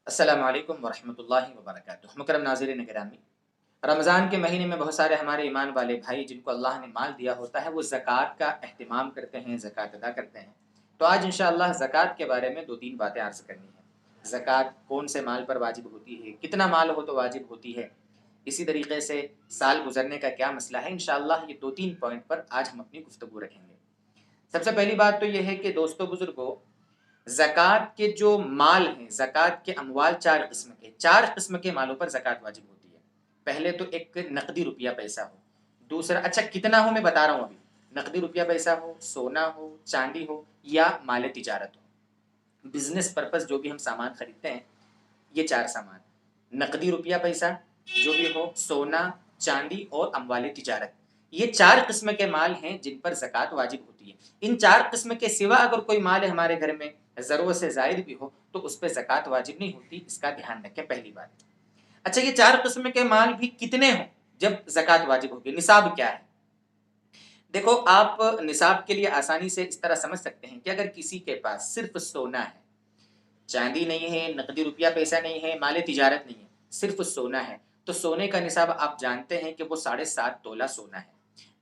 السلام علیکم ورحمۃ اللہ وبرکاتہ۔ محترم ناظرین گرامی، رمضان کے مہینے میں بہت سارے ہمارے ایمان والے بھائی جن کو اللہ نے مال دیا ہوتا ہے وہ زکوٰۃ کا اہتمام کرتے ہیں، زکوٰۃ ادا کرتے ہیں۔ تو آج انشاءاللہ زکوٰۃ کے بارے میں دو تین باتیں عرض کرنی ہیں۔ زکوٰۃ کون سے مال پر واجب ہوتی ہے، کتنا مال ہو تو واجب ہوتی ہے، اسی طریقے سے سال گزرنے کا کیا مسئلہ ہے۔ انشاءاللہ یہ دو تین پوائنٹ پر آج ہم اپنی گفتگو رکھیں گے۔ سب سے پہلی بات تو یہ ہے کہ دوستو بزرگوں، زکوٰۃ کے جو مال ہیں، زکوٰۃ کے اموال چار قسم کے مالوں پر زکوٰۃ واجب ہوتی ہے۔ پہلے تو ایک نقدی روپیہ پیسہ ہو، دوسرا کتنا ہو میں بتا رہا ہوں ابھی، نقدی روپیہ پیسہ ہو، سونا ہو، چاندی ہو یا مال تجارت ہو، بزنس پرپس جو بھی ہم سامان خریدتے ہیں، یہ چار سامان، نقدی روپیہ پیسہ جو بھی ہو، سونا، چاندی اور اموال تجارت، یہ چار قسم کے مال ہیں جن پر زکوٰۃ واجب ہوتی ہے۔ ان چار قسم کے سوا اگر کوئی مال ہے ہمارے گھر میں ضرورت سے زائد بھی ہو تو اس پہ زکوٰۃ واجب نہیں ہوتی، اس کا دھیان رکھیں پہلی بات۔ یہ چار قسم کے مال بھی کتنے ہوں جب زکوٰۃ واجب ہوگی، نصاب کیا ہے؟ دیکھو، آپ نصاب کے لیے آسانی سے اس طرح سمجھ سکتے ہیں کہ اگر کسی کے پاس صرف سونا ہے، چاندی نہیں ہے، نقدی روپیہ پیسہ نہیں ہے، مال تجارت نہیں ہے، صرف سونا ہے، تو سونے کا نصاب آپ جانتے ہیں کہ وہ 7.5 تولہ سونا ہے۔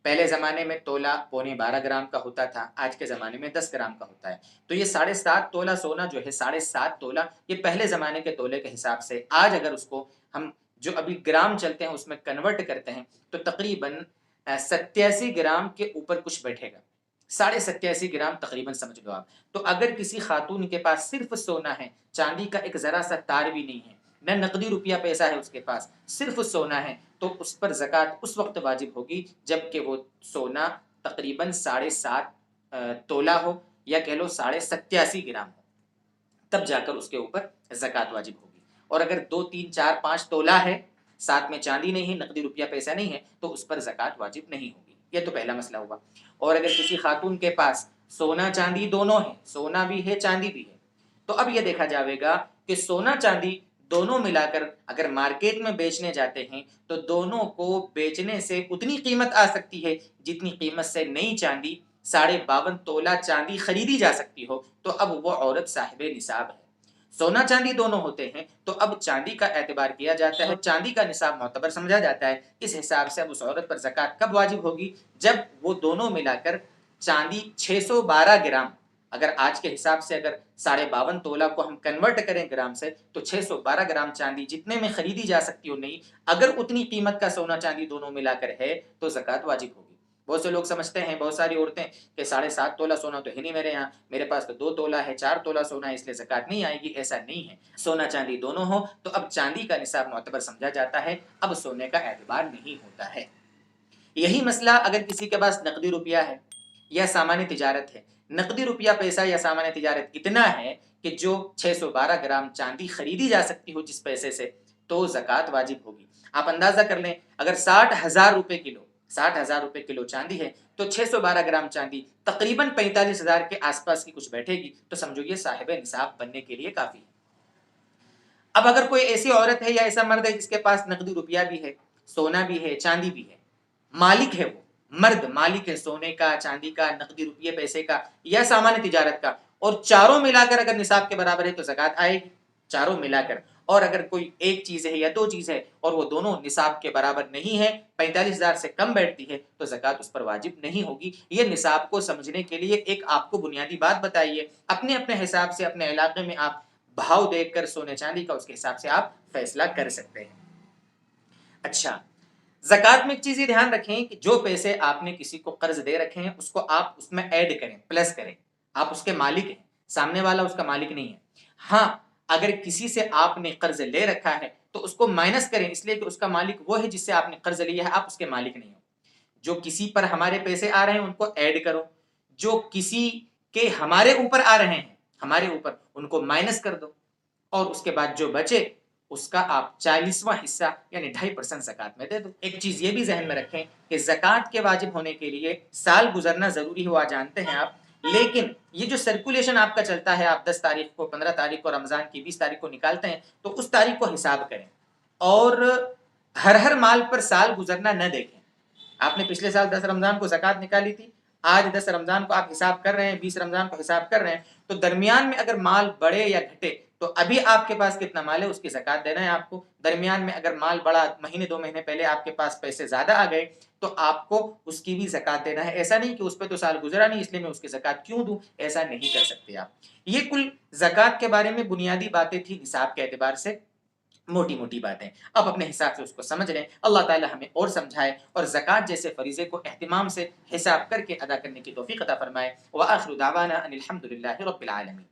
پہلے زمانے میں تولہ 12.25 گرام کا ہوتا تھا، آج کے زمانے میں 10 گرام کا ہوتا ہے۔ تو یہ 7.5 تولہ سونا جو ہے، 7.5 تولہ، یہ پہلے زمانے کے تولے کے حساب سے آج اگر اس کو ہم جو ابھی گرام چلتے ہیں اس میں کنورٹ کرتے ہیں تو تقریباً 87 گرام کے اوپر کچھ بیٹھے گا، 87.5 گرام تقریباً سمجھ لو آپ۔ تو اگر کسی خاتون کے پاس صرف سونا ہے، چاندی کا ایک ذرا سا تار بھی نہیں ہے، نہ نقدی روپیہ پیسہ ہے اس کے پاس، صرف سونا ہے، تو اس پر زکوٰۃ اس وقت واجب ہوگی جب کہ وہ سونا تقریباً 7.5 تولہ ہو، یا کہہ لو 87.5 گرام ہو، تب جا کر اس کے اوپر زکوٰۃ واجب ہوگی۔ اور اگر 2 3 4 5 تولہ ہے، ساتھ میں چاندی نہیں ہے، نقدی روپیہ پیسہ نہیں ہے، تو اس پر زکوٰۃ واجب نہیں ہوگی۔ یہ تو پہلا مسئلہ ہوا۔ اور اگر کسی خاتون کے پاس سونا چاندی دونوں ہے، سونا بھی ہے چاندی بھی ہے، تو اب یہ دیکھا جائے گا کہ سونا چاندی دونوں ملا کر اگر مارکیٹ میں بیچنے جاتے ہیں تو دونوں کو بیچنے سے اتنی قیمت آ سکتی ہے جتنی قیمت سے نئی چاندی 52.5 تولہ چاندی خریدی جا سکتی ہو، تو اب وہ عورت صاحب نصاب ہے۔ سونا چاندی دونوں ہوتے ہیں تو اب چاندی کا اعتبار کیا جاتا ہے، چاندی کا نصاب معتبر سمجھا جاتا ہے۔ اس حساب سے اب اس عورت پر زکوٰۃ کب واجب ہوگی؟ جب وہ دونوں ملا کر چاندی 612 گرام، اگر آج کے حساب سے اگر 52.5 تولہ کو ہم کنورٹ کریں گرام سے تو 612 گرام چاندی جتنے میں خریدی جا سکتی ہو نہیں، اگر اتنی قیمت کا سونا چاندی دونوں ملا کر ہے تو زکوٰۃ واجب ہوگی۔ بہت سے لوگ سمجھتے ہیں، بہت ساری عورتیں کہ 7.5 تولہ سونا تو ہے نہیں میرے یہاں، میرے پاس تو 2 تولہ ہے، 4 تولہ سونا ہے، اس لیے زکوٰۃ نہیں آئے گی۔ ایسا نہیں ہے، سونا چاندی دونوں ہو تو اب چاندی کا نصاب معتبر سمجھا جاتا ہے، اب سونے کا اعتبار نہیں ہوتا ہے۔ یہی مسئلہ اگر کسی کے پاس نقدی روپیہ ہے یا سامان تجارت ہے، نقدی روپیہ پیسہ یا سامان تجارت اتنا ہے کہ جو 612 گرام چاندی خریدی جا سکتی ہو جس پیسے سے، تو زکوٰۃ واجب ہوگی۔ آپ اندازہ کر لیں، اگر 60,000 روپے کلو، 60,000 روپے کلو چاندی ہے تو 612 گرام چاندی تقریباً 45,000 کے آس پاس کی کچھ بیٹھے گی، تو سمجھو یہ صاحب نصاب بننے کے لیے کافی ہے۔ اب اگر کوئی ایسی عورت ہے یا ایسا مرد ہے جس کے پاس نقدی روپیہ بھی ہے، سونا بھی ہے، چاندی بھی ہے، مالک ہے، وہ مرد مالک ہے سونے کا، چاندی کا، نقدی روپیے پیسے کا یا سامان تجارت کا، اور چاروں ملا کر اگر نصاب کے برابر ہے تو زکوٰۃ آئے گی، چاروں ملا کر۔ اور اگر کوئی ایک چیز ہے یا دو چیز ہے اور وہ دونوں نصاب کے برابر نہیں ہے، 45,000 سے کم بیٹھتی ہے، تو زکوٰۃ اس پر واجب نہیں ہوگی۔ یہ نصاب کو سمجھنے کے لیے ایک آپ کو بنیادی بات بتائیے، اپنے اپنے حساب سے اپنے علاقے میں آپ بھاؤ دیکھ کر سونے چاندی کا اس کے حساب سے آپ فیصلہ کر سکتے ہیں۔ زکوٰۃ میں ایک چیز یہ دھیان رکھیں کہ جو پیسے آپ نے کسی کو قرض دے رکھے ہیں اس کو آپ اس میں ایڈ کریں، پلس کریں، آپ اس کے مالک ہیں، سامنے والا اس کا مالک نہیں ہے۔ ہاں، اگر کسی سے آپ نے قرض لے رکھا ہے تو اس کو مائنس کریں، اس لیے کہ اس کا مالک وہ ہے جس سے آپ نے قرض لیا ہے، آپ اس کے مالک نہیں ہو۔ جو کسی پر ہمارے پیسے آ رہے ہیں ان کو ایڈ کرو، جو کسی کے ہمارے اوپر آ رہے ہیں، ہمارے اوپر، ان کو مائنس کر دو، اور اس کے بعد جو بچے اس کا آپ 40واں حصہ یعنی 2.5% زکوٰۃ میں دے دو۔ ایک چیز یہ بھی ذہن میں رکھیں کہ زکوٰۃ کے واجب ہونے کے لیے سال گزرنا ضروری ہوا جانتے ہیں آپ، لیکن یہ جو سرکولیشن آپ کا چلتا ہے، آپ 10 تاریخ کو، 15 تاریخ کو، رمضان کی 20 تاریخ کو نکالتے ہیں، تو اس تاریخ کو حساب کریں اور ہر مال پر سال گزرنا نہ دیکھیں۔ آپ نے پچھلے سال 10 رمضان کو زکوٰۃ نکالی تھی، آج 10 رمضان کو آپ حساب کر رہے ہیں، 20 رمضان کو حساب کر رہے ہیں، تو درمیان میں اگر مال بڑھے یا گھٹے تو ابھی آپ کے پاس کتنا مال ہے اس کی زکوٰۃ دینا ہے آپ کو. درمیان میں اگر مال بڑا مہینے 2 مہینے پہلے آپ کے پاس پیسے زیادہ آ گئے تو آپ کو اس کی بھی زکوٰۃ دینا ہے. ایسا نہیں کہ اس پہ تو سال گزرا نہیں اس لیے میں اس کی زکوٰۃ کیوں دوں، ایسا نہیں کر سکتے آپ. یہ کل زکوٰۃ کے بارے میں بنیادی باتیں تھیں نصاب کے اعتبار سے، موٹی موٹی باتیں. اب اپنے حساب سے اس کو سمجھ لیں. اللہ تعالی ہمیں اور سمجھائے اور زکوٰۃ جیسے فریضے کو اہتمام سے حساب کر کے ادا کرنے کی توفیق عطا فرمائے. وآخر دعوانا ان الحمد للہ رب العالمین.